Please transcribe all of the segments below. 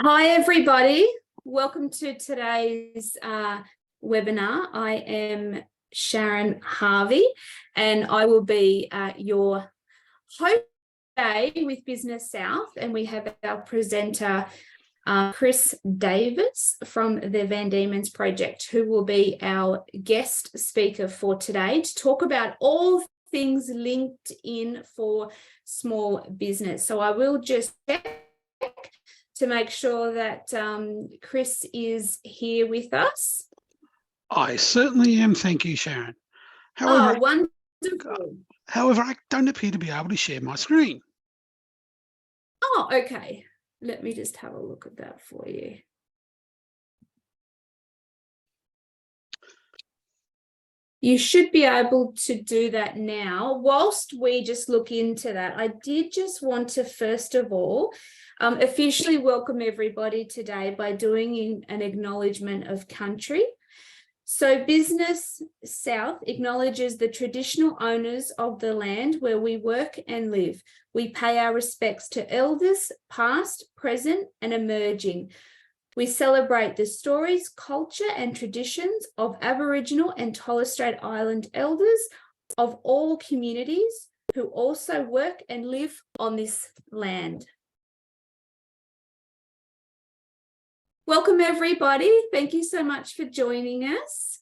Hi, everybody. Welcome to today's webinar. I am Sharon Harvey, and I will be your host today with Business South. And we have our presenter, Chris Davis from the Van Diemen's Project, who will be our guest speaker for today to talk about all things linked in for small business. So I will just check to make sure that Chris is here with us. I certainly am, thank you, Sharon. Wonderful. However, I don't appear to be able to share my screen. Oh, okay. Let me just have a look at that for you. You should be able to do that now. Whilst we just look into that, I did just want to, first of all, officially welcome everybody today by doing an acknowledgement of country. So Business South acknowledges the traditional owners of the land where we work and live. We pay our respects to elders, past, present, and emerging. We celebrate the stories, culture, and traditions of Aboriginal and Torres Strait Island elders of all communities who also work and live on this land. Welcome, everybody. Thank you so much for joining us.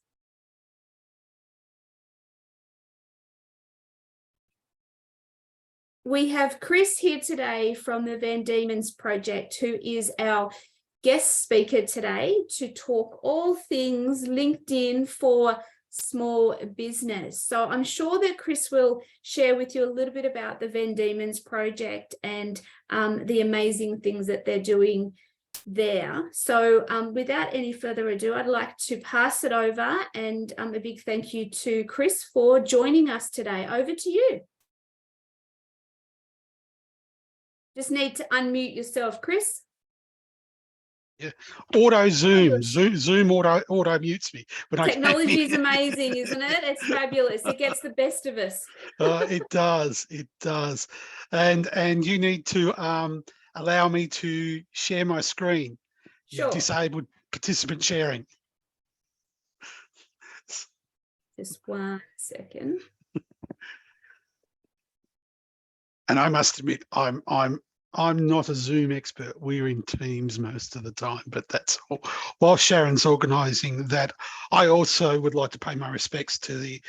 We have Chris here today from the Van Diemen's Project, who is our guest speaker today to talk all things LinkedIn for small business. So I'm sure that Chris will share with you a little bit about the Van Diemen's Project and the amazing things that they're doing there. So without any further ado, I'd like to pass it over, and a big thank you to Chris for joining us today. Over to you. Just need to unmute yourself, Chris. Yeah, Zoom auto mutes me. But technology is amazing, isn't it? It's fabulous. It gets the best of us. It does. And you need to allow me to share my screen. Sure. Disabled participant sharing. Just 1 second. And I must admit, I'm not a Zoom expert. We're in Teams most of the time, but that's all. While Sharon's organising that, I also would like to pay my respects to the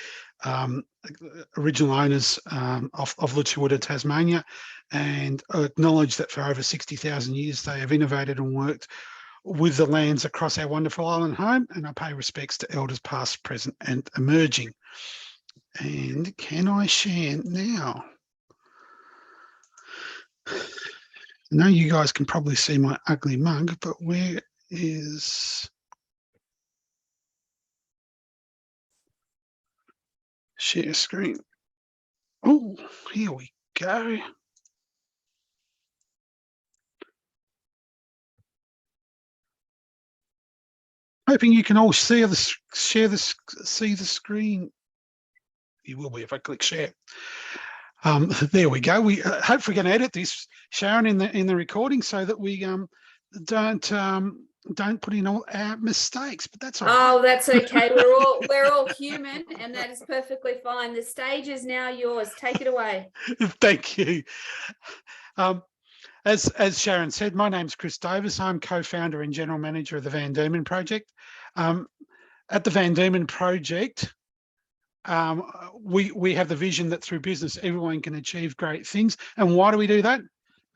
original owners of Lutruwita, Tasmania, and acknowledge that for over 60,000 years they have innovated and worked with the lands across our wonderful island home, and I pay respects to elders past, present and emerging. And can I share now? I know you guys can probably see my ugly mug, but where is share screen? Oh, here we go. Hoping you can all see the screen. You will be if I click share. There we go. We hopefully going to edit this, Sharon, in the recording so that we don't put in all our mistakes. But that's all right. Oh, that's okay. We're all human, and that is perfectly fine. The stage is now yours. Take it away. Thank you. As Sharon said, my name's Chris Davis. I'm co-founder and general manager of the Van Diemen Project. At the Van Diemen Project, we have the vision that through business, everyone can achieve great things. And why do we do that?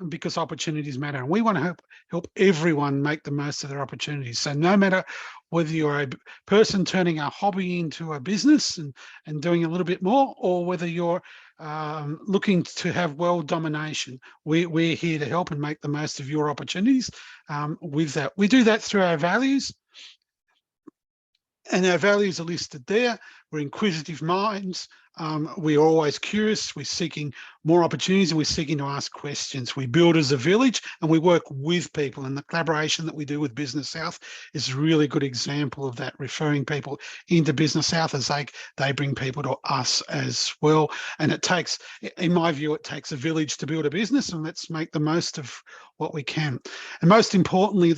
Because opportunities matter. And we want to help everyone make the most of their opportunities. So no matter whether you're a person turning a hobby into a business and doing a little bit more, or whether you're looking to have world domination, we're here to help and make the most of your opportunities with that. We do that through our values. And our values are listed there. We're inquisitive minds. We are always curious. We're seeking more opportunities and we're seeking to ask questions. We build as a village and we work with people, and the collaboration that we do with Business South is a really good example of that, referring people into Business South as they bring people to us as well. And it takes, in my view, it takes a village to build a business, and let's make the most of what we can. And most importantly,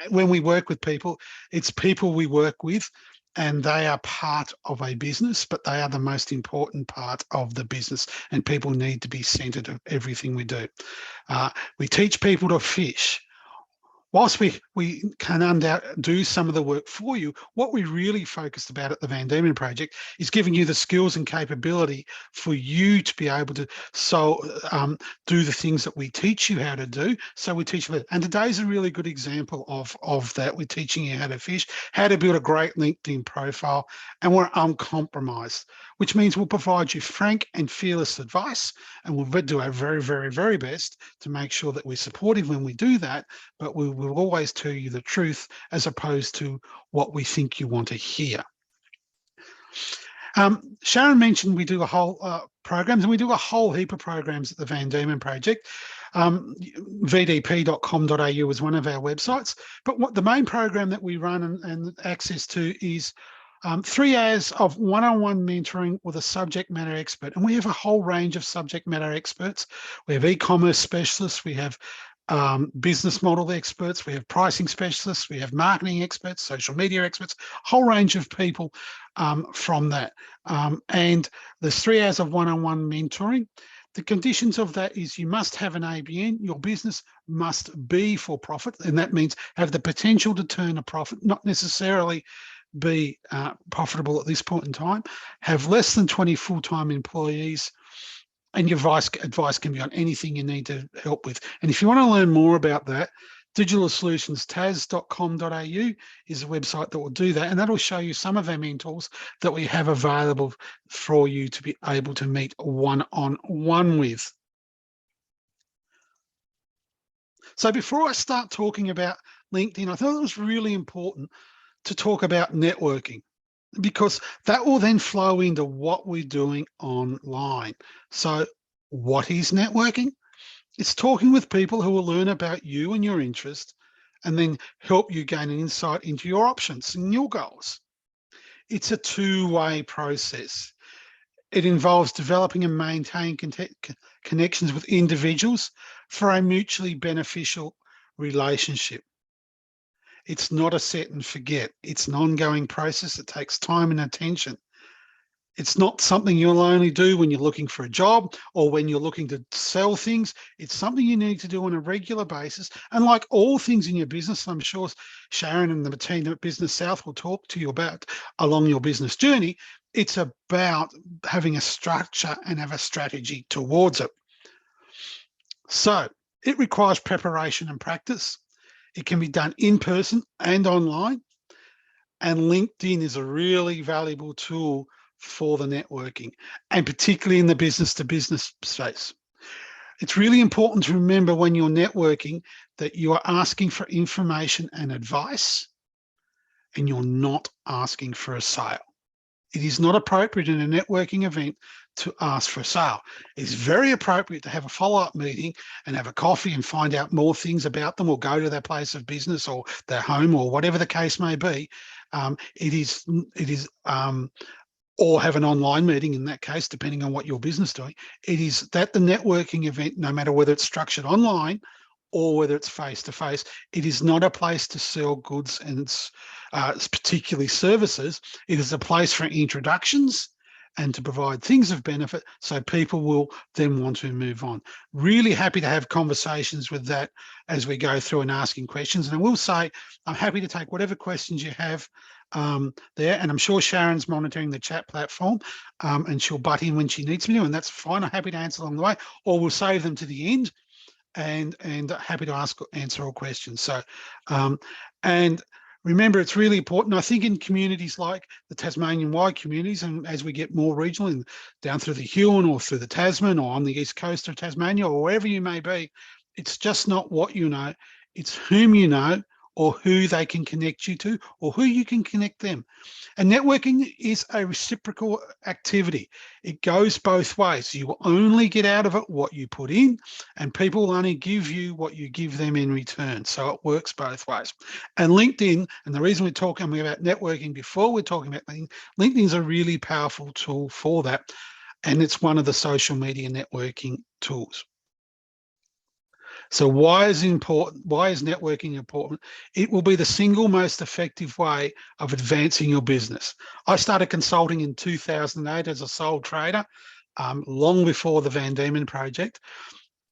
when we work with people, it's people we work with, and they are part of a business, but they are the most important part of the business, and people need to be centered of everything we do. We teach people to fish. Whilst we can do some of the work for you, what we really focused about at the Van Diemen Project is giving you the skills and capability for you to be able to do the things that we teach you how to do. So we teach you, and today's a really good example of that. We're teaching you how to fish, how to build a great LinkedIn profile, and we're uncompromised, which means we'll provide you frank and fearless advice, and we'll do our very, very, very best to make sure that we're supportive when we do that, but we will always tell you the truth as opposed to what we think you want to hear. Sharon mentioned we do a whole programs, and we do a whole heap of programs at the Van Diemen Project. vdp.com.au is one of our websites, but what the main program that we run and access to is 3 hours of one-on-one mentoring with a subject matter expert. And we have a whole range of subject matter experts. We have e-commerce specialists, we have business model experts, we have pricing specialists, we have marketing experts, social media experts, a whole range of people from that. And there's 3 hours of one-on-one mentoring. The conditions of that is you must have an ABN, your business must be for profit, and that means have the potential to turn a profit, not necessarily be profitable at this point in time, have less than 20 full-time employees, and your advice can be on anything you need to help with. And if you want to learn more about that, digitalsolutionstas.com.au is a website that will do that, and that'll show you some of our mentors that we have available for you to be able to meet one-on-one with. So before I start talking about LinkedIn, I thought it was really important to talk about networking, because that will then flow into what we're doing online. So what is networking? It's talking with people who will learn about you and your interest, and then help you gain an insight into your options and your goals. It's a two-way process. It involves developing and maintaining connections with individuals for a mutually beneficial relationship. It's not a set and forget. It's an ongoing process that takes time and attention. It's not something you'll only do when you're looking for a job or when you're looking to sell things. It's something you need to do on a regular basis. And like all things in your business, I'm sure Sharon and the team at Business South will talk to you about along your business journey. It's about having a structure and have a strategy towards it. So it requires preparation and practice. It can be done in person and online. And LinkedIn is a really valuable tool for the networking, and particularly in the business to business space. It's really important to remember when you're networking that you are asking for information and advice, and you're not asking for a sale. It is not appropriate in a networking event to ask for a sale. It's very appropriate to have a follow-up meeting and have a coffee and find out more things about them, or go to their place of business or their home or whatever the case may be. Or have an online meeting in that case, depending on what your business is doing. It is that the networking event, no matter whether it's structured online or whether it's face-to-face, it is not a place to sell goods and it's particularly services. It is a place for introductions and to provide things of benefit, so people will then want to move on. Really happy to have conversations with that as we go through and asking questions. And I will say, I'm happy to take whatever questions you have there, and I'm sure Sharon's monitoring the chat platform, and she'll butt in when she needs me to, and that's fine. I'm happy to answer along the way, or we'll save them to the end, and happy to answer all questions. So, and remember, it's really important. I think in communities like the Tasmanian-wide communities, and as we get more regional and down through the Huon or through the Tasman or on the east coast of Tasmania or wherever you may be, it's just not what you know, it's whom you know, or who they can connect you to, or who you can connect them. And networking is a reciprocal activity. It goes both ways. You will only get out of it what you put in, and people will only give you what you give them in return. So it works both ways. And LinkedIn, and the reason we're talking about networking before we're talking about LinkedIn, LinkedIn is a really powerful tool for that. And it's one of the social media networking tools. So why is networking important? It will be the single most effective way of advancing your business. I started consulting in 2008 as a sole trader, long before the Van Diemen Project.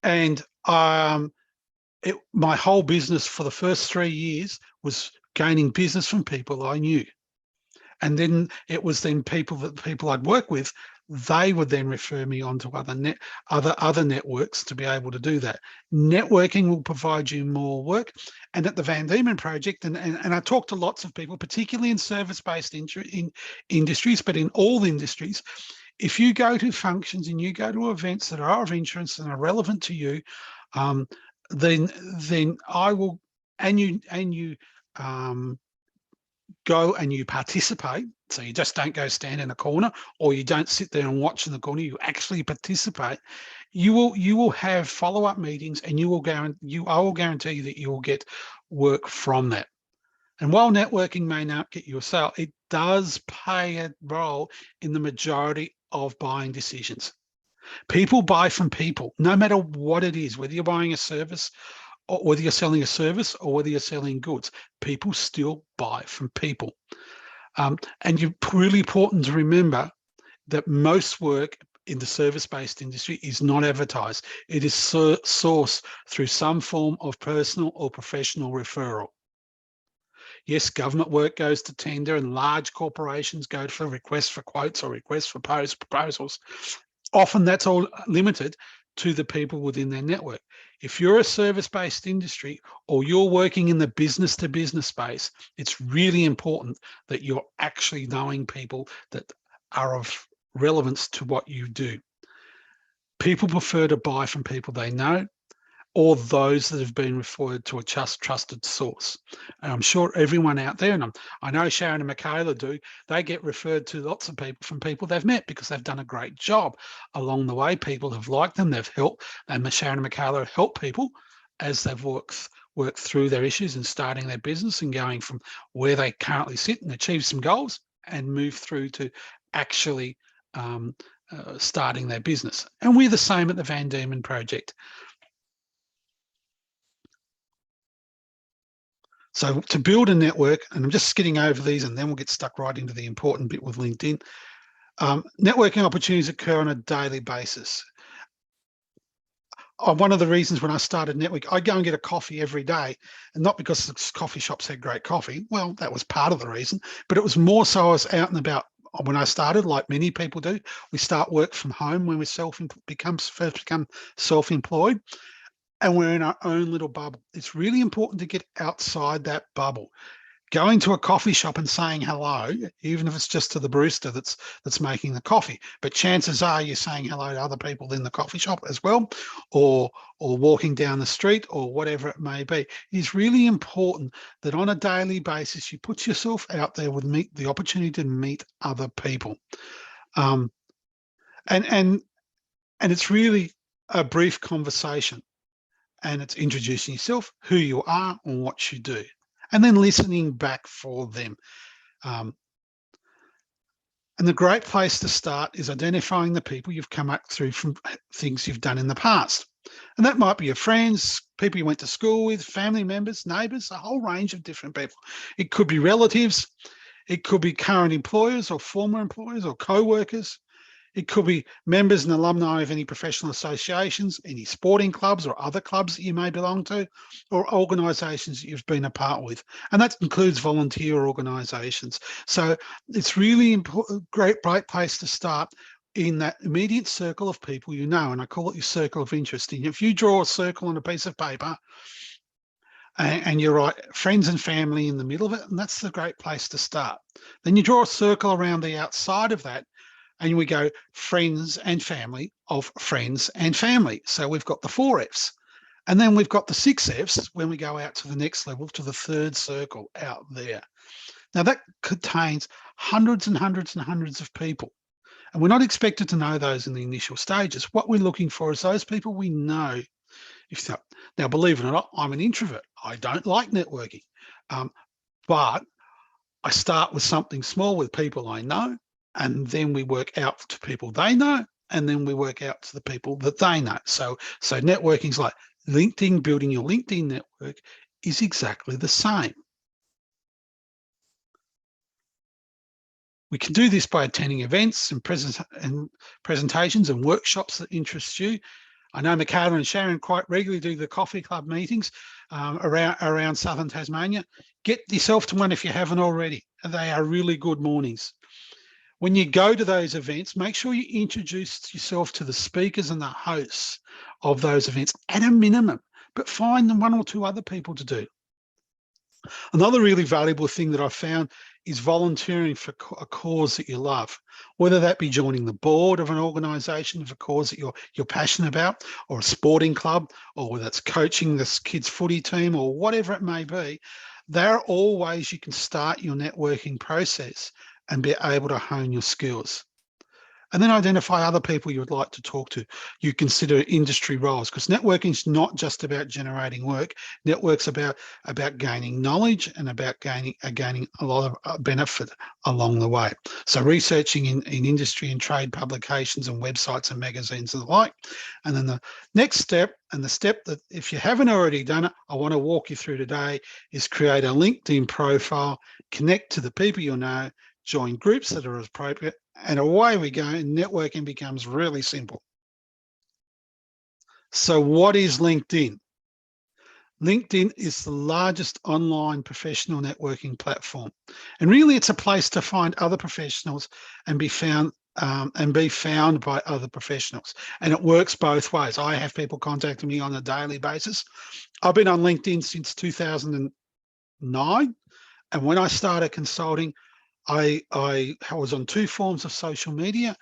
And my whole business for the first 3 years was gaining business from people I knew. And then it was then people I'd work with, they would then refer me on to other networks to be able to do that. Networking will provide you more work. And at the Van Diemen Project, and I talked to lots of people, particularly in service-based industries, but in all industries, if you go to functions and you go to events that are of interest and are relevant to you, then I will, and you go and you participate. So you just don't go stand in a corner, or you don't sit there and watch in the corner. You actually participate. You will have follow-up meetings, and I will guarantee you that you will get work from that. And while networking may not get you a sale, it does play a role in the majority of buying decisions. People buy from people, no matter what it is, whether you're buying a service, or whether you're selling a service, or whether you're selling goods. People still buy from people. And it's really important to remember that most work in the service-based industry is not advertised. It is sourced through some form of personal or professional referral. Yes, government work goes to tender, and large corporations go for requests for quotes or requests for proposals. Often that's all limited to the people within their network. If you're a service-based industry, or you're working in the business-to-business space, it's really important that you're actually knowing people that are of relevance to what you do. People prefer to buy from people they know, or those that have been referred to a trusted source. And I'm sure everyone out there, and I know Sharon and Michaela do, they get referred to lots of people from people they've met because they've done a great job along the way. People have liked them, they've helped, and Sharon and Michaela have helped people as they've worked through their issues and starting their business and going from where they currently sit and achieve some goals and move through to actually starting their business. And we're the same at the Van Diemen Project. So to build a network, and I'm just skidding over these and then we'll get stuck right into the important bit with LinkedIn. Networking opportunities occur on a daily basis. One of the reasons when I started network, I go and get a coffee every day, and not because the coffee shops had great coffee. Well, that was part of the reason, but it was more so I was out and about when I started, like many people do. We start work from home when we first become self-employed. And we're in our own little bubble. It's really important to get outside that bubble. Going to a coffee shop and saying hello, even if it's just to the barista that's making the coffee, but chances are you're saying hello to other people in the coffee shop as well, or walking down the street, or whatever it may be. It's really important that on a daily basis you put yourself out there with the opportunity to meet other people, and it's really a brief conversation. And it's introducing yourself, who you are, and what you do, and then listening back for them. And the great place to start is identifying the people you've come up through from things you've done in the past. And that might be your friends, people you went to school with, family members, neighbours, a whole range of different people. It could be relatives, it could be current employers or former employers or co-workers. It could be members and alumni of any professional associations, any sporting clubs or other clubs that you may belong to, or organisations that you've been a part with. And that includes volunteer organisations. So it's really important, great place to start in that immediate circle of people you know, and I call it your circle of interest. And if you draw a circle on a piece of paper and you write friends and family in the middle of it, and that's the great place to start. Then you draw a circle around the outside of that, and we go friends and family of friends and family. So we've got the 4 Fs. And then we've got the 6 Fs when we go out to the next level, to the third circle out there. Now that contains hundreds and hundreds and hundreds of people. And we're not expected to know those in the initial stages. What we're looking for is those people we know. Now, believe it or not, I'm an introvert. I don't like networking, but I start with something small with people I know, and then we work out to people they know, and then we work out to the people that they know. So networking is like LinkedIn. Building your LinkedIn network is exactly the same. We can do this by attending events and presentations and workshops that interest you. I know Michaela and Sharon quite regularly do the coffee club meetings around southern Tasmania. Get yourself to one if you haven't already. They are really good mornings. When you go to those events, make sure you introduce yourself to the speakers and the hosts of those events at a minimum, but find them 1 or 2 other people to do. Another really valuable thing that I've found is volunteering for a cause that you love, whether that be joining the board of an organisation of a cause that you're passionate about, or a sporting club, or whether it's coaching this kids' footy team, or whatever it may be. There are all ways you can start your networking process and be able to hone your skills. And then identify other people you would like to talk to. You consider industry roles, because networking is not just about generating work. Network's about gaining knowledge and about gaining a lot of benefit along the way. So researching in industry and trade publications and websites and magazines and the like. And then the next step, and the step that if you haven't already done it, I want to walk you through today, is create a LinkedIn profile, connect to the people you know, join groups that are appropriate, and away we go, and networking becomes really simple. So what is LinkedIn? LinkedIn is the largest online professional networking platform. And really it's a place to find other professionals and be found by other professionals. And it works both ways. I have people contacting me on a daily basis. I've been on LinkedIn since 2009. And when I started consulting, I was on 2 forms of social media,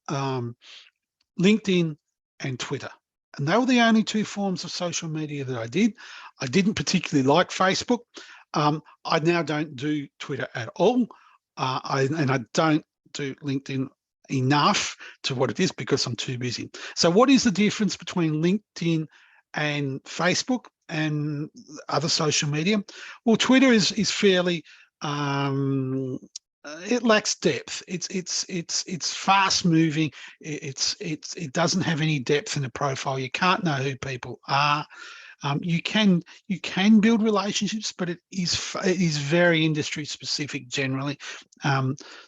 LinkedIn and Twitter. And they were the only 2 forms of social media that I did. I didn't particularly like Facebook. I now don't do Twitter at all. I don't do LinkedIn enough to what it is because I'm too busy. So what is the difference between LinkedIn and Facebook and other social media? Well, Twitter is fairly it lacks depth. It's fast moving. It doesn't have any depth in the profile. You can't know who people are. You can build relationships, but it is very industry specific generally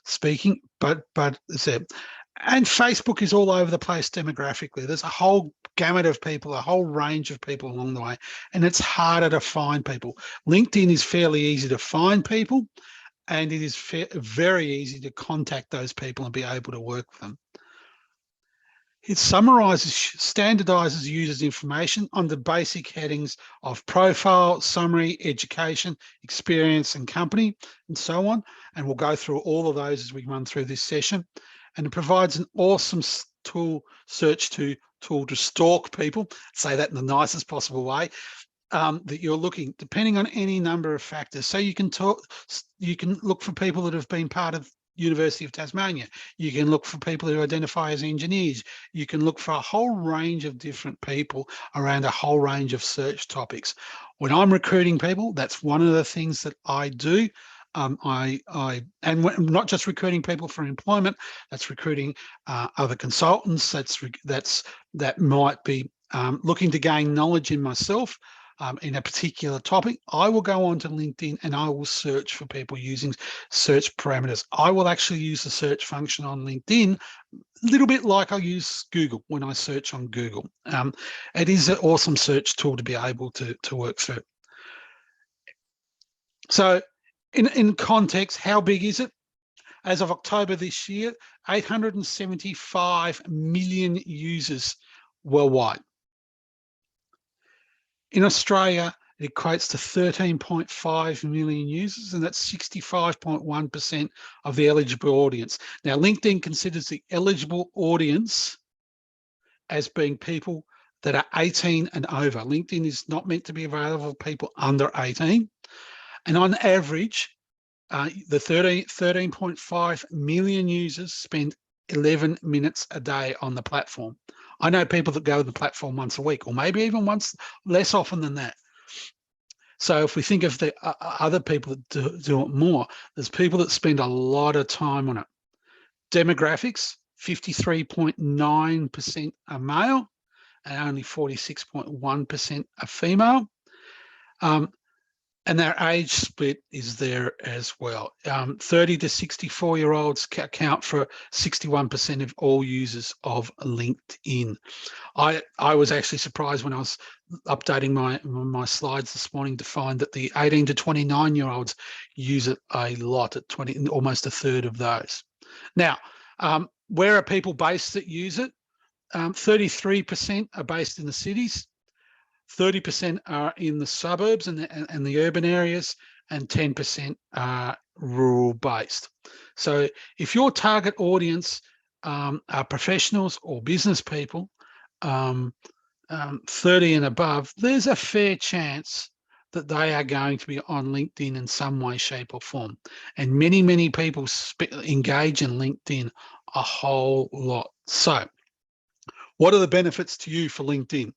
speaking. But and Facebook is all over the place demographically. There's a whole gamut of people, a whole range of people along the way, and it's harder to find people. LinkedIn is fairly easy to find people, and it is very easy to contact those people and be able to work with them. It summarizes, standardizes users' information on the basic headings of profile, summary, education, experience, and company, and so on. And we'll go through all of those as we run through this session. And it provides an awesome search tool to stalk people, say that in the nicest possible way, that you're looking, depending on any number of factors. So you can look for people that have been part of University of Tasmania. You can look for people who identify as engineers. You can look for a whole range of different people around a whole range of search topics. When I'm recruiting people, that's one of the things that I do. And not just recruiting people for employment, that's recruiting other consultants. That might be looking to gain knowledge in myself. In a particular topic, I will go onto LinkedIn and I will search for people using search parameters. I will actually use the search function on LinkedIn, a little bit like I use Google when I search on Google. It is an awesome search tool to be able to work through. So in context, how big is it? As of October this year, 875 million users worldwide. In Australia, it equates to 13.5 million users, and that's 65.1% of the eligible audience. Now, LinkedIn considers the eligible audience as being people that are 18 and over. LinkedIn is not meant to be available for people under 18. And on average, the 13.5 million users spend 11 minutes a day on the platform. I know people that go to the platform once a week, or maybe even once, less often than that. So if we think of the other people that do it more, there's people that spend a lot of time on it. Demographics, 53.9% are male and only 46.1% are female. And their age split is there as well. 30 to 64-year-olds account for 61% of all users of LinkedIn. I was actually surprised when I was updating my slides this morning to find that the 18 to 29-year-olds use it a lot, at almost a third of those. Now, where are people based that use it? 33% are based in the cities. 30% are in the suburbs and the urban areas, and 10% are rural based. So if your target audience are professionals or business people, 30 and above, there's a fair chance that they are going to be on LinkedIn in some way, shape or form. And many people engage in LinkedIn a whole lot. So what are the benefits to you for LinkedIn?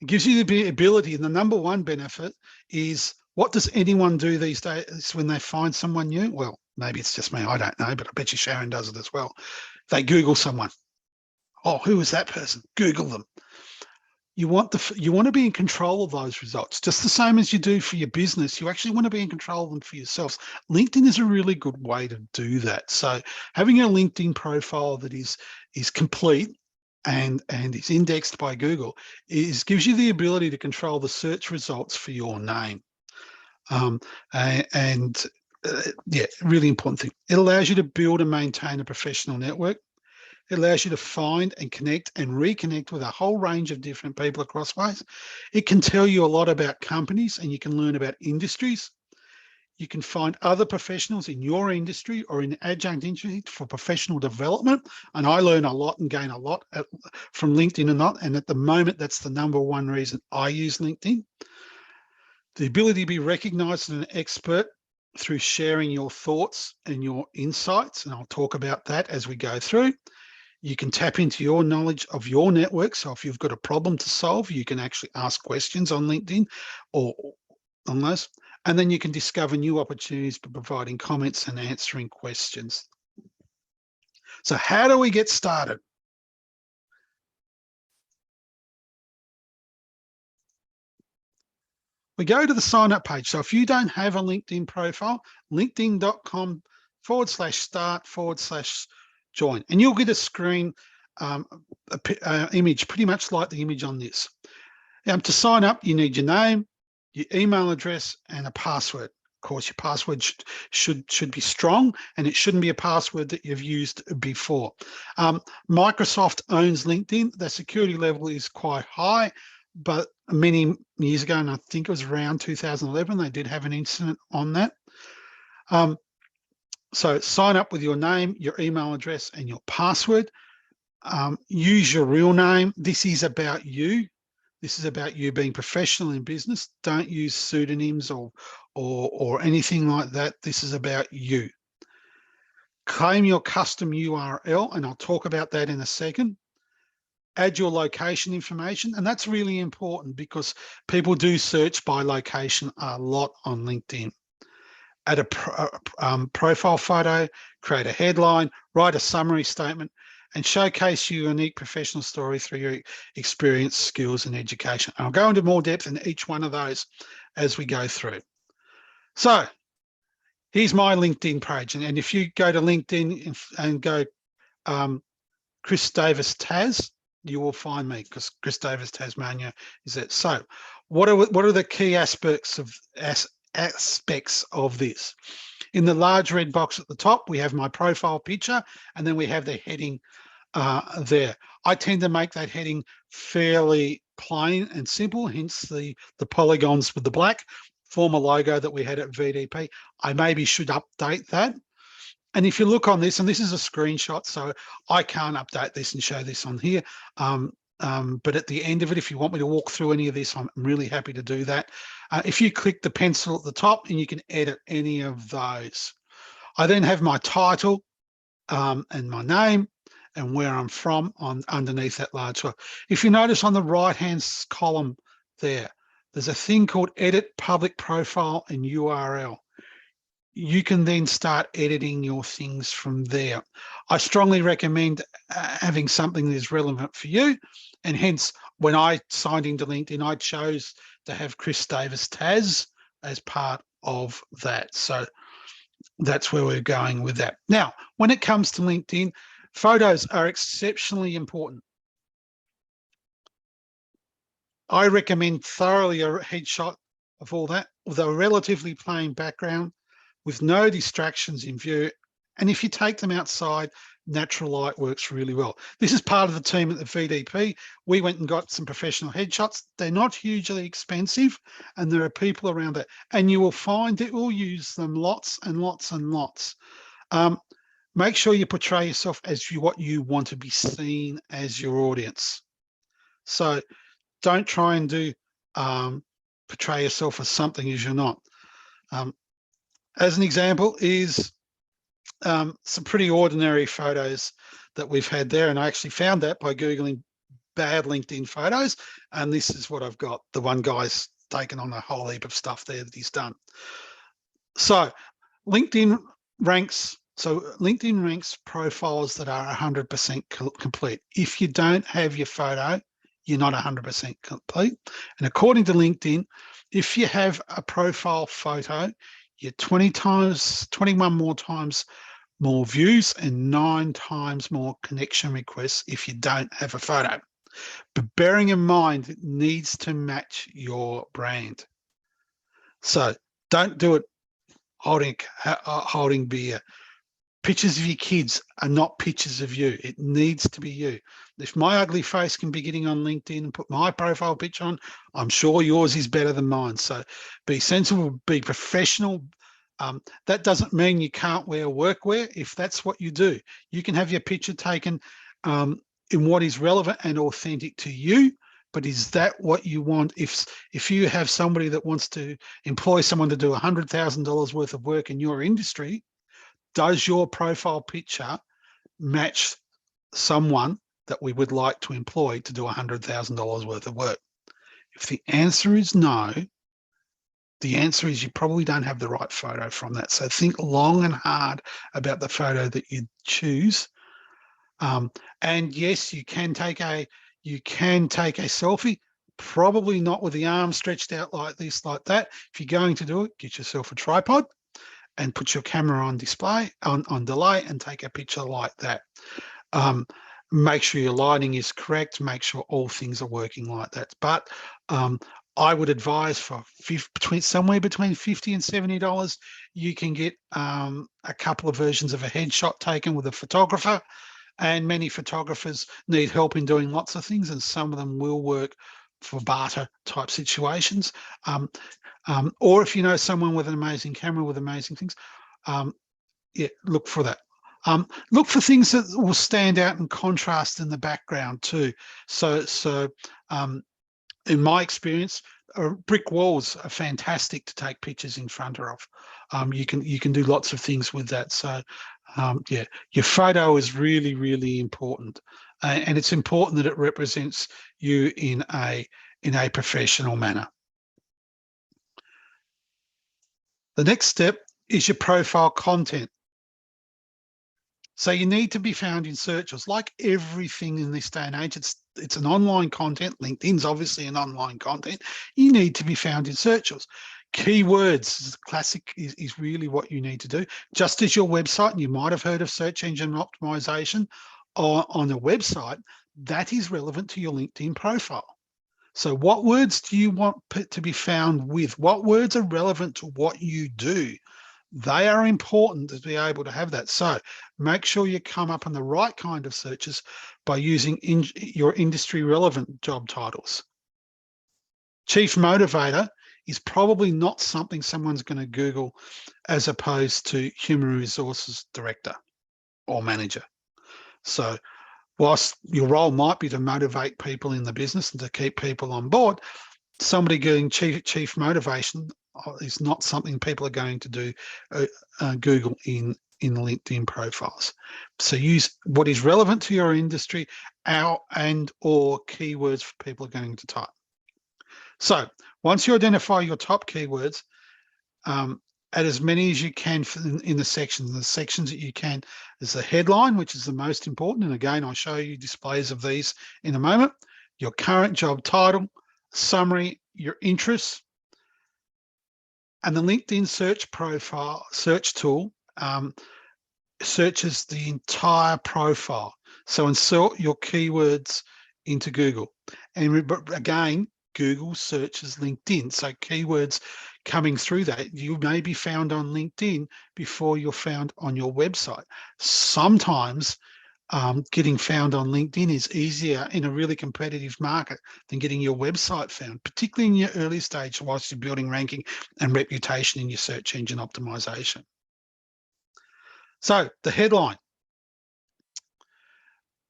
It gives you the ability, and the number one benefit is, what does anyone do these days when they find someone new? Well, maybe it's just me, I don't know, but I bet you Sharon does it as well. They Google someone. Oh, who is that person? Google them. You want to be in control of those results, just the same as you do for your business. You actually want to be in control of them for yourselves. LinkedIn is a really good way to do that. So having a LinkedIn profile that is complete and is indexed by Google gives you the ability to control the search results for your name. Yeah, really important thing. It allows you to build and maintain a professional network. It allows you to find and connect and reconnect with a whole range of different people across ways. It can tell you a lot about companies, and you can learn about industries. You can find other professionals in your industry or in adjunct industry for professional development. And I learn a lot and gain a lot from LinkedIn and at the moment, that's the number one reason I use LinkedIn. The ability to be recognized as an expert through sharing your thoughts and your insights. And I'll talk about that as we go through. You can tap into your knowledge of your network. So if you've got a problem to solve, you can actually ask questions on LinkedIn or on those. And then you can discover new opportunities by providing comments and answering questions. So how do we get started? We go to the sign up page. So if you don't have a LinkedIn profile, linkedin.com/start/join, and you'll get a screen image pretty much like the image on this. To sign up, you need your name, your email address, and a password. Of course, your password should be strong, and it shouldn't be a password that you've used before. Microsoft owns LinkedIn. The security level is quite high, but many years ago, and I think it was around 2011, they did have an incident on that. So sign up with your name, your email address, and your password. Use your real name. This is about you. This is about you being professional in business. Don't use pseudonyms or anything like that. This is about you. Claim your custom URL, and I'll talk about that in a second. Add your location information, and that's really important because people do search by location a lot on LinkedIn. Add a profile photo, create a headline, write a summary statement, and showcase your unique professional story through your experience, skills, and education. I'll go into more depth in each one of those as we go through. So here's my LinkedIn page. And if you go to LinkedIn and go Chris Davis Tas, you will find me, because Chris Davis Tasmania is it. So what are the key aspects of this? In the large red box at the top, we have my profile picture, and then we have the heading there. I tend to make that heading fairly plain and simple, hence the polygons with the black, former logo that we had at VDP. I maybe should update that. And if you look on this, and this is a screenshot, so I can't update this and show this on here. But at the end of it, if you want me to walk through any of this, I'm really happy to do that. If you click the pencil at the top, and you can edit any of those. I then have my title and my name and where I'm from on underneath that large one. If you notice on the right-hand column there's a thing called Edit Public Profile and URL. You can then start editing your things from there. I strongly recommend having something that is relevant for you. And hence, when I signed into LinkedIn, I chose to have Chris Davis Taz as part of that. So that's where we're going with that. Now, when it comes to LinkedIn, photos are exceptionally important. I recommend thoroughly a headshot of all that with a relatively plain background, with no distractions in view. And if you take them outside, natural light works really well. This is part of the team at the VDP. We went and got some professional headshots. They're not hugely expensive, and there are people around it. And you will find that we'll use them lots and lots and lots. Make sure you portray yourself as what you want to be seen as your audience. So don't try and do portray yourself as something as you're not. As an example is some pretty ordinary photos that we've had there. And I actually found that by Googling bad LinkedIn photos. And this is what I've got. The one guy's taken on a whole heap of stuff there that he's done. So LinkedIn ranks profiles that are 100% complete. If you don't have your photo, you're not 100% complete. And according to LinkedIn, if you have a profile photo, you're 21 more times more views and 9 times more connection requests if you don't have a photo. But bearing in mind, it needs to match your brand. So don't do it holding beer. Pictures of your kids are not pictures of you. It needs to be you. If my ugly face can be getting on LinkedIn and put my profile picture on, I'm sure yours is better than mine. So be sensible, be professional. That doesn't mean you can't wear workwear. If that's what you do, you can have your picture taken in what is relevant and authentic to you. But is that what you want? If you have somebody that wants to employ someone to do $100,000 worth of work in your industry, does your profile picture match someone that we would like to employ to do $100,000 worth of work? If the answer is no, the answer is you probably don't have the right photo from that. So think long and hard about the photo that you choose. And yes, you can take a selfie, probably not with the arm stretched out like this, like that. If you're going to do it, get yourself a tripod and put your camera on display, on delay, and take a picture like that. Make sure your lighting is correct, make sure all things are working like that. But I would advise for somewhere between $50 and $70, you can get a couple of versions of a headshot taken with a photographer. And many photographers need help in doing lots of things, and some of them will work for barter type situations. Or if you know someone with an amazing camera with amazing things, yeah, look for that. Look for things that will stand out and contrast in the background too. So in my experience, brick walls are fantastic to take pictures in front of. You can do lots of things with that. So yeah, your photo is really, really important, and it's important that it represents you in a professional manner. The next step is your profile content. So you need to be found in searches. Like everything in this day and age, it's an online content. LinkedIn's obviously an online content. You need to be found in searches. Keywords, classic, is really what you need to do. Just as your website, and you might have heard of search engine optimization on a website, that is relevant to your LinkedIn profile. So what words do you want to be found with? What words are relevant to what you do? They are important to be able to have that. So make sure you come up on the right kind of searches by using your industry relevant job titles. Chief motivator is probably not something someone's going to Google as opposed to human resources director or manager. So whilst your role might be to motivate people in the business and to keep people on board, somebody getting chief motivation is not something people are going to do Google in LinkedIn profiles. So use what is relevant to your industry and or keywords for people are going to type. So once you identify your top keywords, add as many as you can in the sections. The sections that you can is the headline, which is the most important. And again, I'll show you displays of these in a moment. Your current job title, summary, your interests, and the LinkedIn search tool searches the entire profile. So insert your keywords into Google. And again, Google searches LinkedIn. So keywords coming through that, you may be found on LinkedIn before you're found on your website. Sometimes getting found on LinkedIn is easier in a really competitive market than getting your website found, particularly in your early stage whilst you're building ranking and reputation in your search engine optimization. So the headline,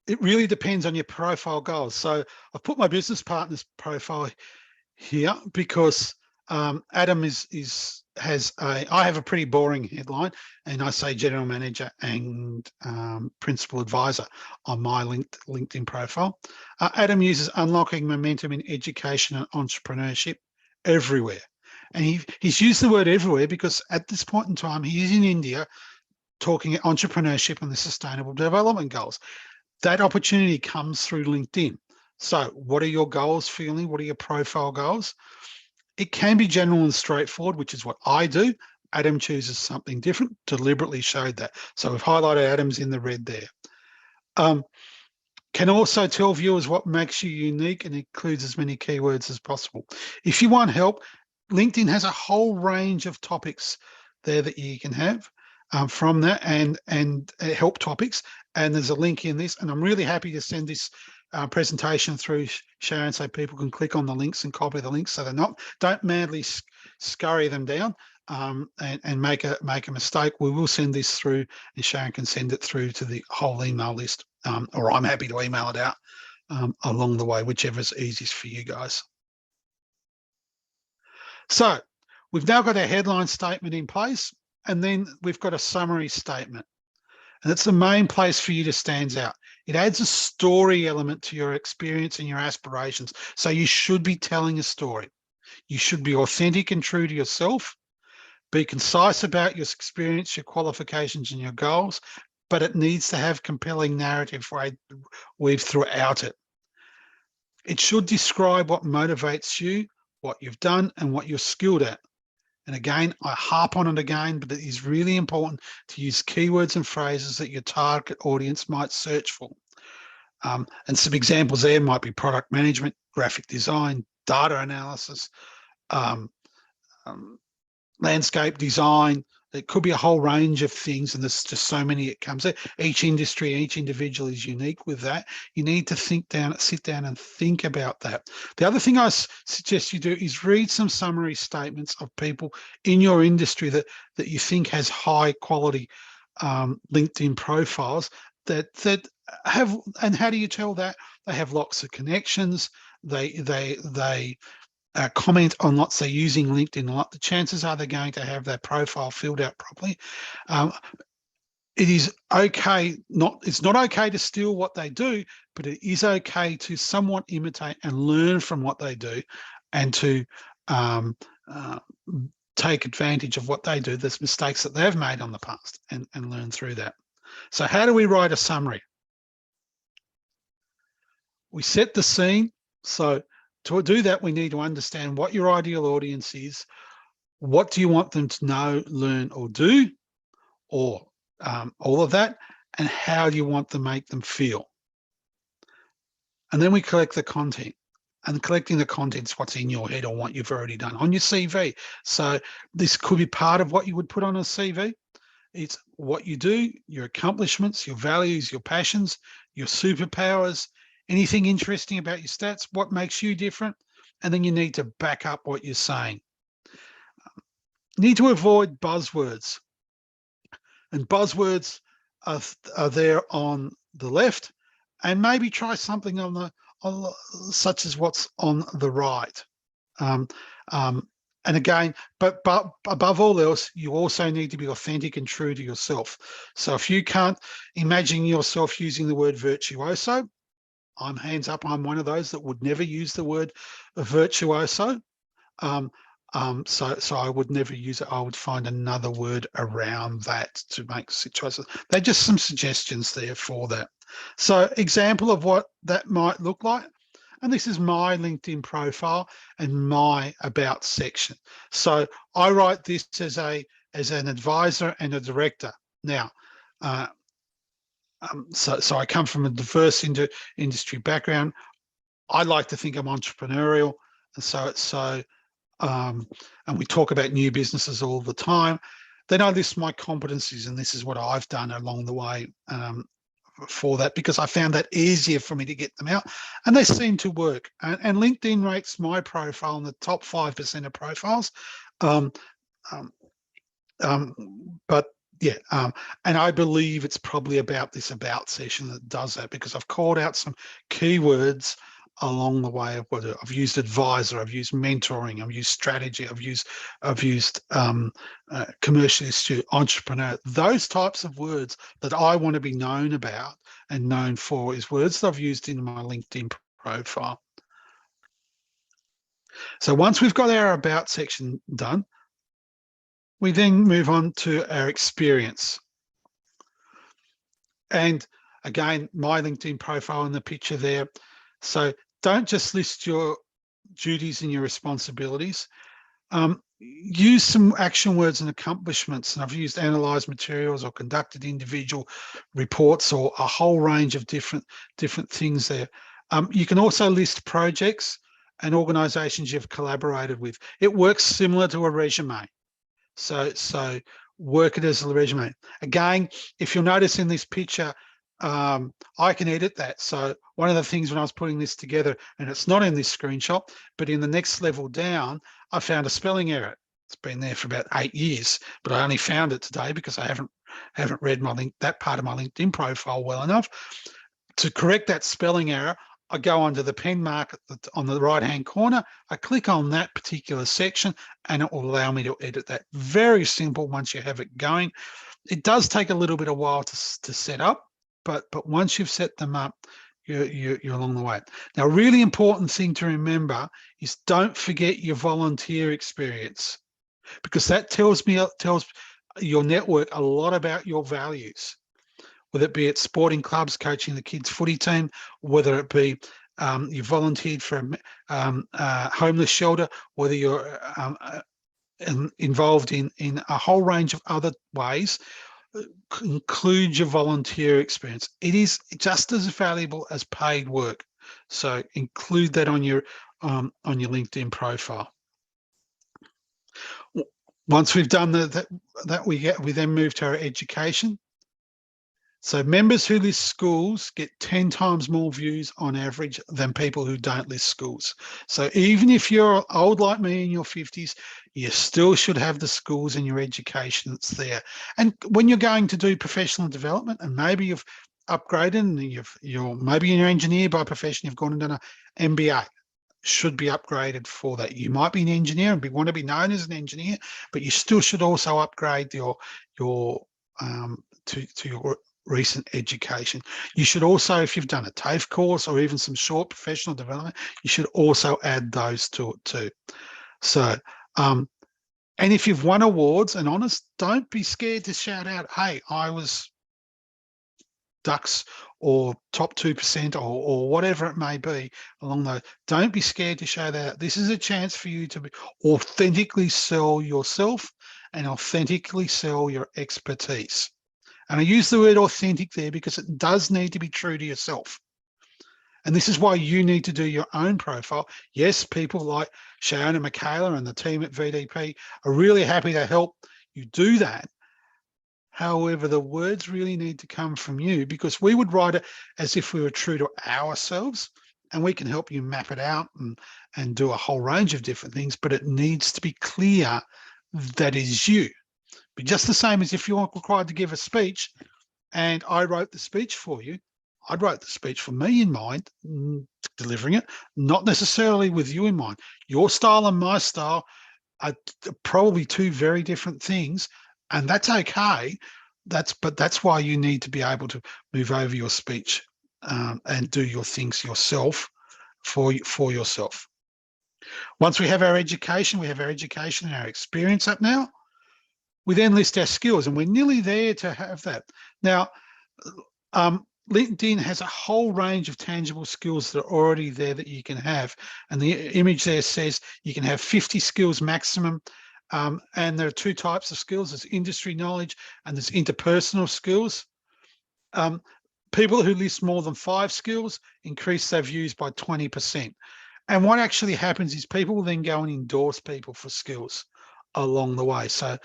it really depends on your profile goals. So I've put my business partner's profile here because Adam I have a pretty boring headline, and I say general manager and principal advisor on my LinkedIn profile. Adam uses unlocking momentum in education and entrepreneurship everywhere. And he's used the word everywhere because at this point in time, he is in India talking entrepreneurship and the sustainable development goals. That opportunity comes through LinkedIn. So what are your goals feeling? What are your profile goals? It can be general and straightforward, which is what I do. Adam chooses something different, deliberately showed that. So we've highlighted Adam's in the red there. Can also tell viewers what makes you unique and includes as many keywords as possible. If you want help, LinkedIn has a whole range of topics there that you can have from that and help topics. And there's a link in this, and I'm really happy to send this presentation through Sharon so people can click on the links and copy the links so don't madly scurry them down and make a mistake. We will send this through, and Sharon can send it through to the whole email list, or I'm happy to email it out along the way, whichever's easiest for you guys. So we've now got a headline statement in place, and then we've got a summary statement. And it's the main place for you to stand out. It adds a story element to your experience and your aspirations. So you should be telling a story. You should be authentic and true to yourself. Be concise about your experience, your qualifications, and your goals, but it needs to have compelling narrative weave throughout it. It should describe what motivates you, what you've done, and what you're skilled at. And again, I harp on it again, but it is really important to use keywords and phrases that your target audience might search for. And some examples there might be product management, graphic design, data analysis, landscape design. It could be a whole range of things, and there's just so many it comes in. Each industry, each individual is unique with that. You need to sit down and think about that. The other thing I suggest you do is read some summary statements of people in your industry that you think has high quality LinkedIn profiles that have, and how do you tell that? They have lots of connections. They comment on lots, they're using LinkedIn a lot. The chances are they're going to have their profile filled out properly. It is okay, it's not okay to steal what they do, but it is okay to somewhat imitate and learn from what they do, and to take advantage of what they do, there's mistakes that they've made on the past, and learn through that. So how do we write a summary? We set the scene. So to do that, we need to understand what your ideal audience is. What do you want them to know, learn, or do, or all of that, and how do you want to make them feel? And then we collect the content. And collecting the content's what's in your head or what you've already done on your CV. So this could be part of what you would put on a CV. It's what you do, your accomplishments, your values, your passions, your superpowers, anything interesting about your stats, what makes you different, and then you need to back up what you're saying. need to avoid buzzwords. And buzzwords are there on the left, and maybe try something on such as what's on the right. And again, but above all else, you also need to be authentic and true to yourself. So if you can't imagine yourself using the word virtuoso, I'm hands up, I'm one of those that would never use the word virtuoso. So I would never use it. I would find another word around that to make situations. They're just some suggestions there for that. So example of what that might look like. And this is my LinkedIn profile and my about section. So I write this as an advisor and a director. Now, so I come from a diverse industry background. I like to think I'm entrepreneurial, and and we talk about new businesses all the time. Then I list my competencies, and this is what I've done along the way for that, because I found that easier for me to get them out, and they seem to work. And LinkedIn rates my profile in the top 5% of profiles. But yeah, and I believe it's probably about this about session that does that, because I've called out some keywords along the way of what I've used: advisor, I've used mentoring, I've used strategy, I've used commercially astute, entrepreneur. Those types of words that I want to be known about and known for is words that I've used in my LinkedIn profile. So once we've got our about section done, we then move on to our experience. And again, my LinkedIn profile in the picture there. So don't just list your duties and your responsibilities. Use some action words and accomplishments. And I've used analyzed materials or conducted individual reports, or a whole range of different things there. You can also list projects and organizations you've collaborated with. It works similar to a resume. So work it as a resume. Again, if you'll notice in this picture, I can edit that. So one of the things when I was putting this together, and it's not in this screenshot, but in the next level down, I found a spelling error. It's been there for about 8 years, but I only found it today because I haven't read that part of my LinkedIn profile well enough. To correct that spelling error, I go onto the pen mark on the right-hand corner. I click on that particular section, and it will allow me to edit that. Very simple once you have it going. It does take a little bit of while to set up, but once you've set them up, you're along the way. Now, a really important thing to remember is don't forget your volunteer experience, because that tells your network a lot about your values. Whether it be at sporting clubs, coaching the kids' footy team, whether it be you volunteered for a homeless shelter, whether you're involved in a whole range of other ways, include your volunteer experience. It is just as valuable as paid work. So include that on your LinkedIn profile. Once we've done that, we then move to our education. So members who list schools get 10 times more views on average than people who don't list schools. So even if you're old like me in your 50s, you still should have the schools in your education that's there. And when you're going to do professional development, and maybe you've upgraded and maybe you're an engineer by profession, you've gone and done an MBA, should be upgraded for that. You might be an engineer and want to be known as an engineer, but you still should also upgrade to your recent education. You should also, if you've done a TAFE course or even some short professional development, you should also add those to it too. So, and if you've won awards, and honest, don't be scared to shout out, hey, I was Dux or top 2% or whatever it may be along those. Don't be scared to show that. This is a chance for you to authentically sell yourself and authentically sell your expertise. And I use the word authentic there because it does need to be true to yourself. And this is why you need to do your own profile. Yes, people like Sharon and Michaela and the team at VDP are really happy to help you do that. However, the words really need to come from you, because we would write it as if we were true to ourselves, and we can help you map it out and do a whole range of different things, but it needs to be clear that is you. But just the same as if you're required to give a speech and I wrote the speech for you, I'd write the speech for me in mind, delivering it, not necessarily with you in mind. Your style and my style are probably two very different things, and that's okay. But that's why you need to be able to move over your speech and do your things yourself for yourself. Once we have our education, and our experience up now. We then list our skills, and we're nearly there to have that. Now, LinkedIn has a whole range of tangible skills that are already there that you can have. And the image there says you can have 50 skills maximum. And there are two types of skills. There's industry knowledge and there's interpersonal skills. People who list more than 5 skills increase their views by 20%. And what actually happens is people will then go and endorse people for skills along the way. So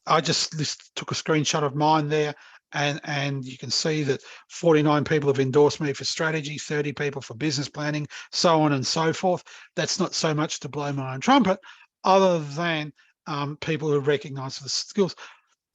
I just took a screenshot of mine there, and you can see that 49 people have endorsed me for strategy, 30 people for business planning, so on and so forth. That's not so much to blow my own trumpet, other than people who recognize the skills.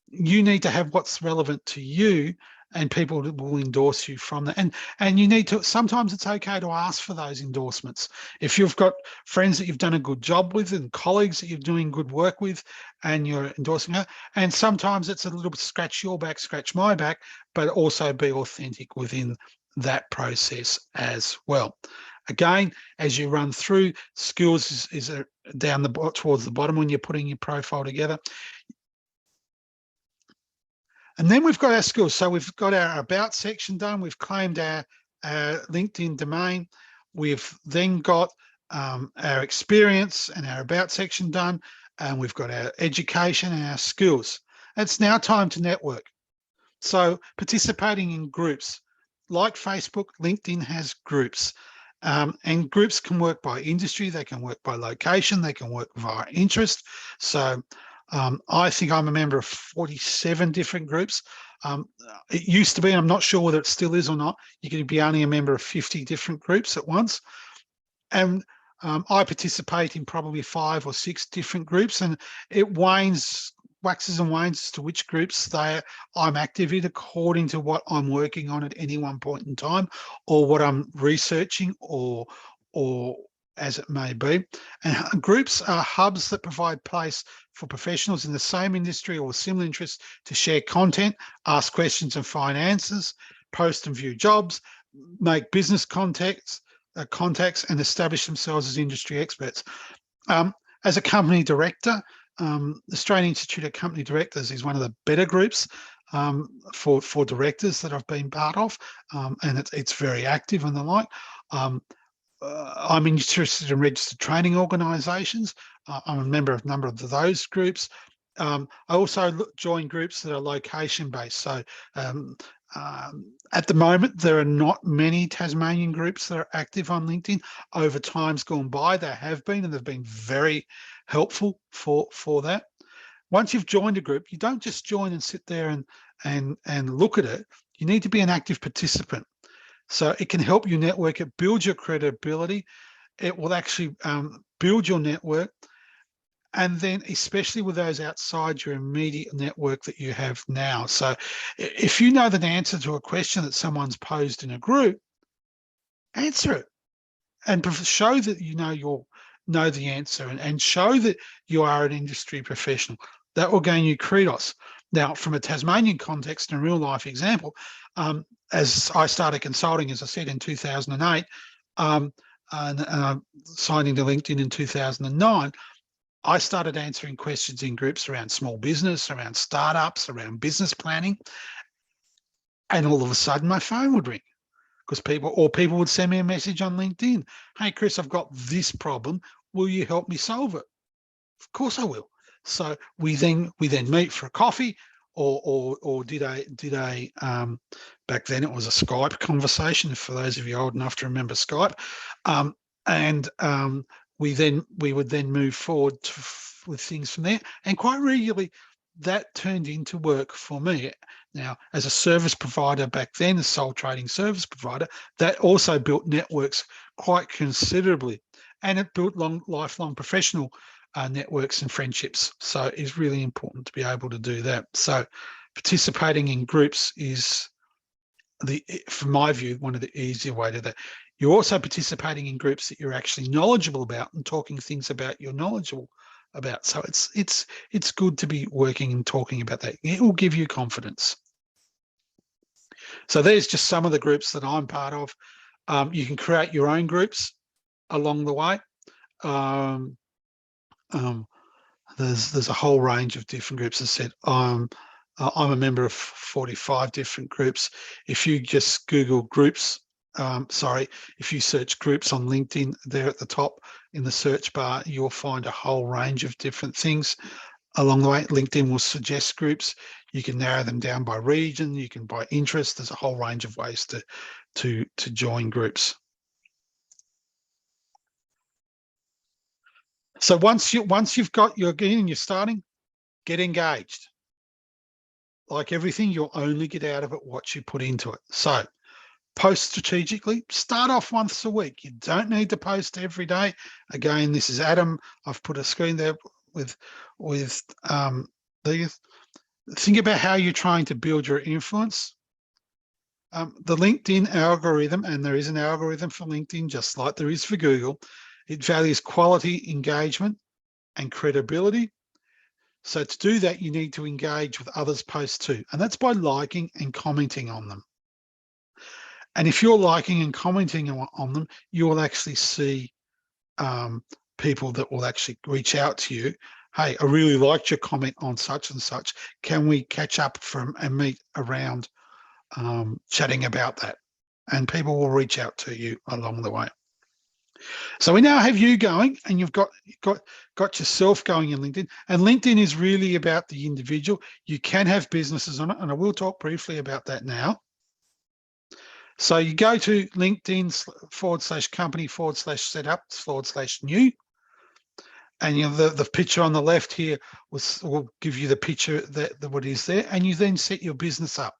You need to have what's relevant to you, and people will endorse you from that. And you need to, sometimes it's okay to ask for those endorsements. If you've got friends that you've done a good job with and colleagues that you're doing good work with and you're endorsing her, and sometimes it's a little bit scratch your back, scratch my back, but also be authentic within that process as well. Again, as you run through, skills is down towards the bottom when you're putting your profile together. And then we've got our skills. So we've got our about section done. We've claimed our LinkedIn domain. We've then got our experience and our about section done. And we've got our education and our skills. It's now time to network. So participating in groups like Facebook, LinkedIn has groups. And groups can work by industry. They can work by location. They can work via interest. So I think I'm a member of 47 different groups. It used to be, I'm not sure whether it still is or not, you could be only a member of 50 different groups at once. And I participate in probably 5 or 6 different groups, and it waxes and wanes as to which groups I'm active in according to what I'm working on at any one point in time, or what I'm researching, or as it may be. And groups are hubs that provide place for professionals in the same industry or similar interests to share content, ask questions and find answers, post and view jobs, make business contacts, and establish themselves as industry experts. As a company director, the Australian Institute of Company Directors is one of the better groups for directors that I've been part of, and it's very active and the like. I'm interested in registered training organisations. I'm a member of a number of those groups. I also join groups that are location based. So at the moment, there are not many Tasmanian groups that are active on LinkedIn. Over times gone by, there have been, and they've been very helpful for that. Once you've joined a group, you don't just join and sit there and look at it. You need to be an active participant. So it can help you network, it builds your credibility, it will actually build your network. And then especially with those outside your immediate network that you have now. So if you know the answer to a question that someone's posed in a group, answer it and show that you know the answer, and show that you are an industry professional. That will gain you kudos. Now, from a Tasmanian context and a real life example, as I started consulting, as I said, in 2008, and signed into LinkedIn in 2009, I started answering questions in groups around small business, around startups, around business planning. And all of a sudden my phone would ring because people would send me a message on LinkedIn. Hey, Chris, I've got this problem. Will you help me solve it? Of course I will. So we then meet for a coffee, or did a back then it was a Skype conversation, for those of you old enough to remember Skype, and we would then move forward with things from there. And quite regularly that turned into work for me. Now, as a service provider back then, a sole trading service provider, that also built networks quite considerably, and it built lifelong professional networks and friendships. So it's really important to be able to do that. So participating in groups is, from my view, one of the easier way to that. You're also participating in groups that you're actually knowledgeable about and talking things about you're knowledgeable about. So it's good to be working and talking about that. It will give you confidence. So there's just some of the groups that I'm part of. You can create your own groups along the way. There's a whole range of different groups. As I said, I'm a member of 45 different groups. If you just Google groups, if you search groups on LinkedIn, there at the top in the search bar, you'll find a whole range of different things along the way. LinkedIn will suggest groups. You can narrow them down by region, you can by interest. There's a whole range of ways to join groups. So once you've got your game, you're starting, get engaged. Like everything, you'll only get out of it what you put into it. So post strategically, start off once a week. You don't need to post every day. Again, this is Adam. I've put a screen there with these. Think about how you're trying to build your influence. The LinkedIn algorithm, and there is an algorithm for LinkedIn, just like there is for Google, it values quality, engagement, and credibility. So to do that, you need to engage with others' posts too. And that's by liking and commenting on them. And if you're liking and commenting on them, you will actually see people that will actually reach out to you. Hey, I really liked your comment on such and such. Can we catch up and meet around chatting about that? And people will reach out to you along the way. So we now have you going, and you've got yourself going in LinkedIn. And LinkedIn is really about the individual. You can have businesses on it, and I will talk briefly about that now. So you go to LinkedIn /company/setup/new. And the picture on the left here will give you the picture that what is there, and you then set your business up.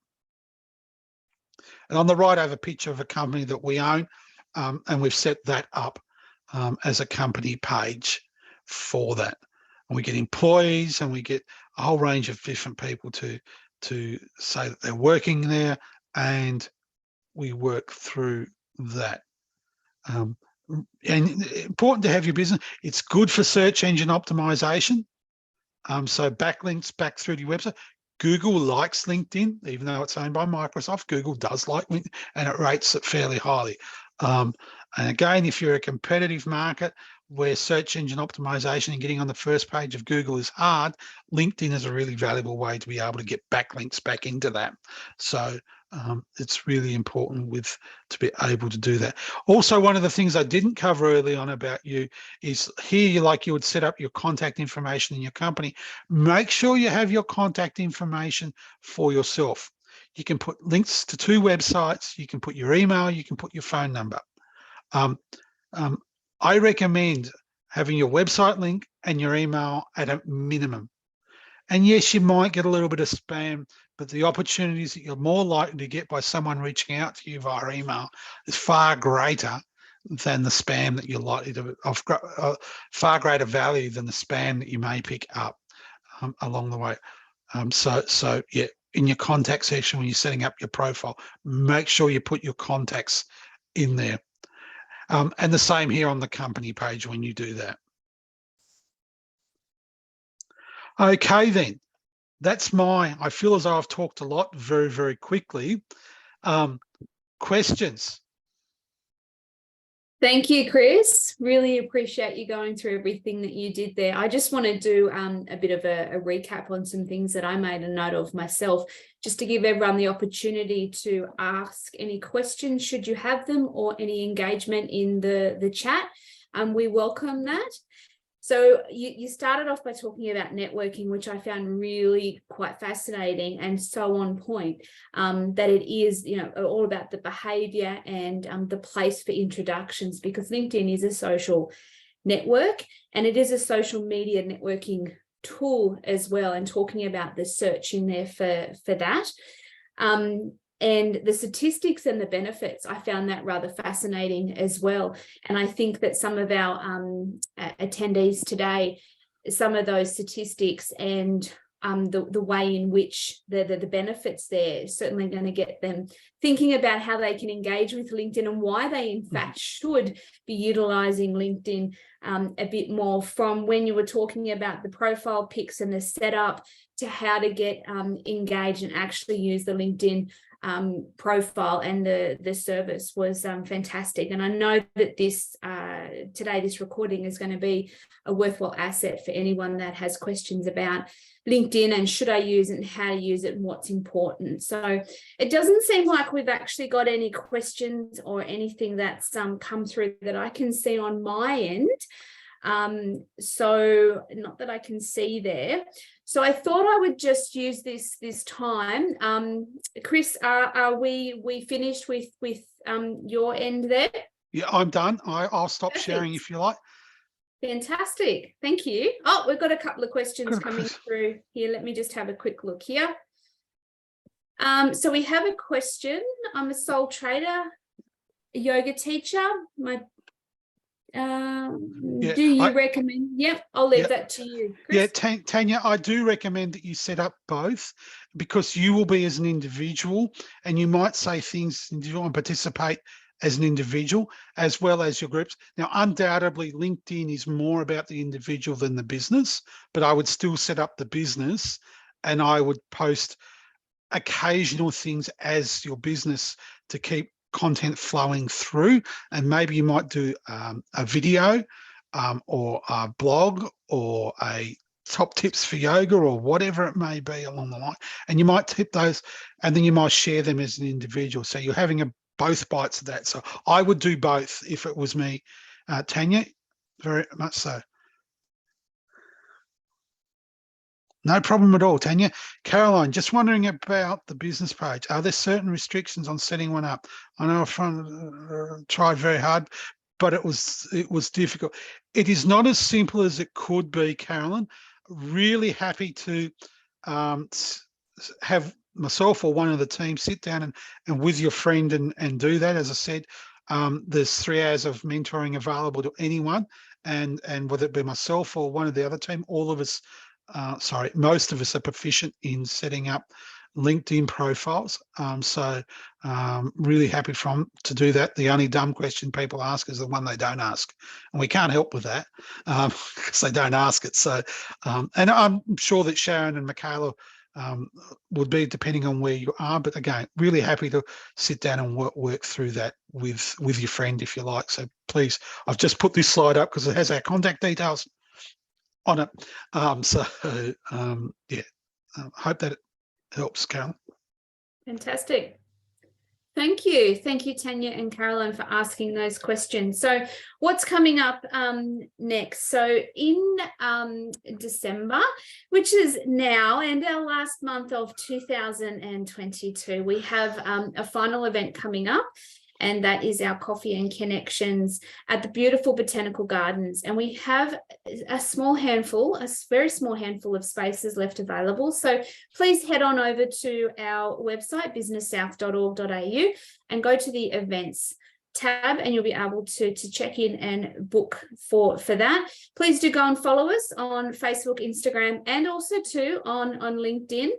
And on the right, I have a picture of a company that we own, and we've set that up as a company page for that. And we get employees, and we get a whole range of different people to say that they're working there, and we work through that. And important to have your business. It's good for search engine optimization. So backlinks back through to your website. Google likes LinkedIn, even though it's owned by Microsoft. Google does like LinkedIn, and it rates it fairly highly. And again, if you're a competitive market where search engine optimization and getting on the first page of Google is hard, LinkedIn is a really valuable way to be able to get backlinks back into that. So it's really important to be able to do that. Also, one of the things I didn't cover early on about you is here, like you would set up your contact information in your company. Make sure you have your contact information for yourself. You can put links to 2 websites, you can put your email, you can put your phone number. I recommend having your website link and your email at a minimum. And yes, you might get a little bit of spam, but the opportunities that you're more likely to get by someone reaching out to you via email is far greater than the spam that you're likely to, of far greater value than the spam that you may pick up along the way. So yeah, in your contact section when you're setting up your profile, make sure you put your contacts in there. And the same here on the company page when you do that. Okay, then. I feel as though I've talked a lot very, very quickly. Questions? Thank you, Chris. Really appreciate you going through everything that you did there. I just want to do a bit of a recap on some things that I made a note of myself, just to give everyone the opportunity to ask any questions should you have them, or any engagement in the chat. We welcome that. So you started off by talking about networking, which I found really quite fascinating and so on point, that it is, all about the behavior and the place for introductions, because LinkedIn is a social network and it is a social media networking tool as well, and talking about the search in there for that. And the statistics and the benefits, I found that rather fascinating as well. And I think that some of our attendees today some of those statistics and the way in which the benefits there is certainly going to get them thinking about how they can engage with LinkedIn and why they in fact should be utilizing LinkedIn a bit more, from when you were talking about the profile pics and the setup to how to get engaged and actually use the LinkedIn profile, and the service was fantastic. And I know that this today, this recording is going to be a worthwhile asset for anyone that has questions about LinkedIn and should I use it and how to use it and what's important. So it doesn't seem like we've actually got any questions or anything that's come through that I can see on my end. So not that I can see there. So I thought I would just use this time. Chris, are we finished with your end there? Yeah, I'm done. I'll stop Perfect. sharing if you like. Fantastic. Thank you. Oh, we've got a couple of questions coming through here. Let me just have a quick look here. So we have a question. I'm a sole trader, a yoga teacher. Do you recommend? Yep, I'll leave that to you, Chris. Yeah, Tanya, I do recommend that you set up both, because you will be as an individual and you might say things individual and participate as an individual as well as your groups. Now, undoubtedly, LinkedIn is more about the individual than the business, but I would still set up the business and I would post occasional things as your business to keep content flowing through. And maybe you might do a video or a blog or a top tips for yoga or whatever it may be along the line. And you might tip those and then you might share them as an individual. So you're having both bites of that. So I would do both if it was me, Tanya, very much so. No problem at all, Tanya. Caroline, just wondering about the business page. Are there certain restrictions on setting one up? I know I've tried very hard, but it was difficult. It is not as simple as it could be, Caroline. Really happy to have myself or one of the team sit down and with your friend and do that. As I said, there's 3 hours of mentoring available to anyone, and whether it be myself or one of the other team, all of us, most of us are proficient in setting up LinkedIn profiles. So really happy to do that. The only dumb question people ask is the one they don't ask, and we can't help with that because they don't ask it. So, and I'm sure that Sharon and Michaela would be, depending on where you are. But again, really happy to sit down and work through that with your friend if you like. So please, I've just put this slide up because it has our contact details on it. Yeah, hope that it helps, Carol. Fantastic. Thank you, Tanya and Caroline, for asking those questions. So what's coming up next? So in December, which is now and our last month of 2022, we have a final event coming up, and that is our Coffee and Connections at the beautiful Botanical Gardens. And we have a very small handful of spaces left available. So please head on over to our website, businesssouth.org.au, and go to the events tab, and you'll be able to check in and book for that. Please do go and follow us on Facebook, Instagram, and also too on LinkedIn.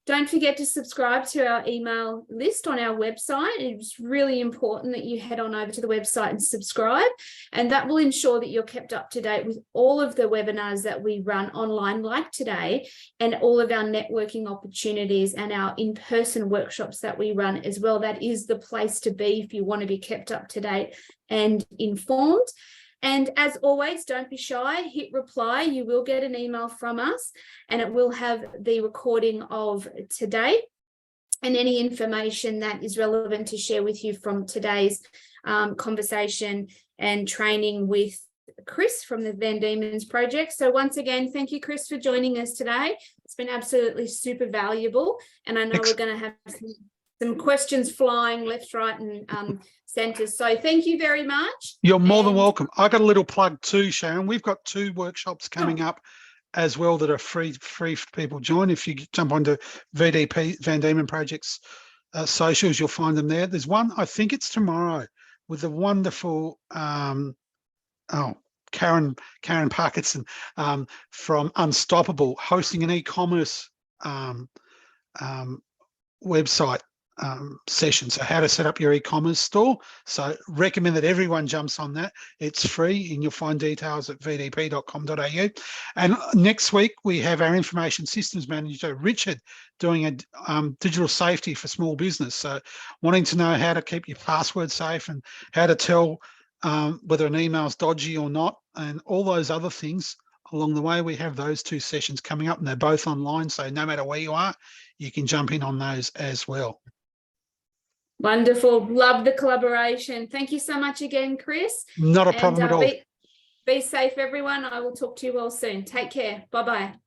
Don't forget to subscribe to our email list on our website. It's really important that you head on over to the website and subscribe, and that will ensure that you're kept up to date with all of the webinars that we run online like today, and all of our networking opportunities and our in-person workshops that we run as well. That is the place to be if you want to be kept up to date and informed. And as always, don't be shy, hit reply. You will get an email from us, and it will have the recording of today and any information that is relevant to share with you from today's conversation and training with Chris from the Van Diemen's Project. So once again, thank you, Chris, for joining us today. It's been absolutely super valuable, and I know we're going to have some questions flying left, right, and centre. So thank you very much. You're more than welcome. I got a little plug too, Sharon. We've got 2 workshops coming up as well that are free for people to join. If you jump onto VDP, Van Diemen Project's socials, you'll find them there. There's one, I think it's tomorrow, with the wonderful Karen Parkinson from Unstoppable, hosting an e-commerce website session. So how to set up your e-commerce store. So recommend that everyone jumps on that. It's free and you'll find details at vdp.com.au. And next week we have our information systems manager, Richard, doing a digital safety for small business. So wanting to know how to keep your password safe and how to tell whether an email's dodgy or not, and all those other things along the way. We have those 2 sessions coming up and they're both online. So no matter where you are, you can jump in on those as well. Wonderful. Love the collaboration. Thank you so much again, Chris. Not a problem at all. Be safe, everyone. I will talk to you all soon. Take care. Bye-bye.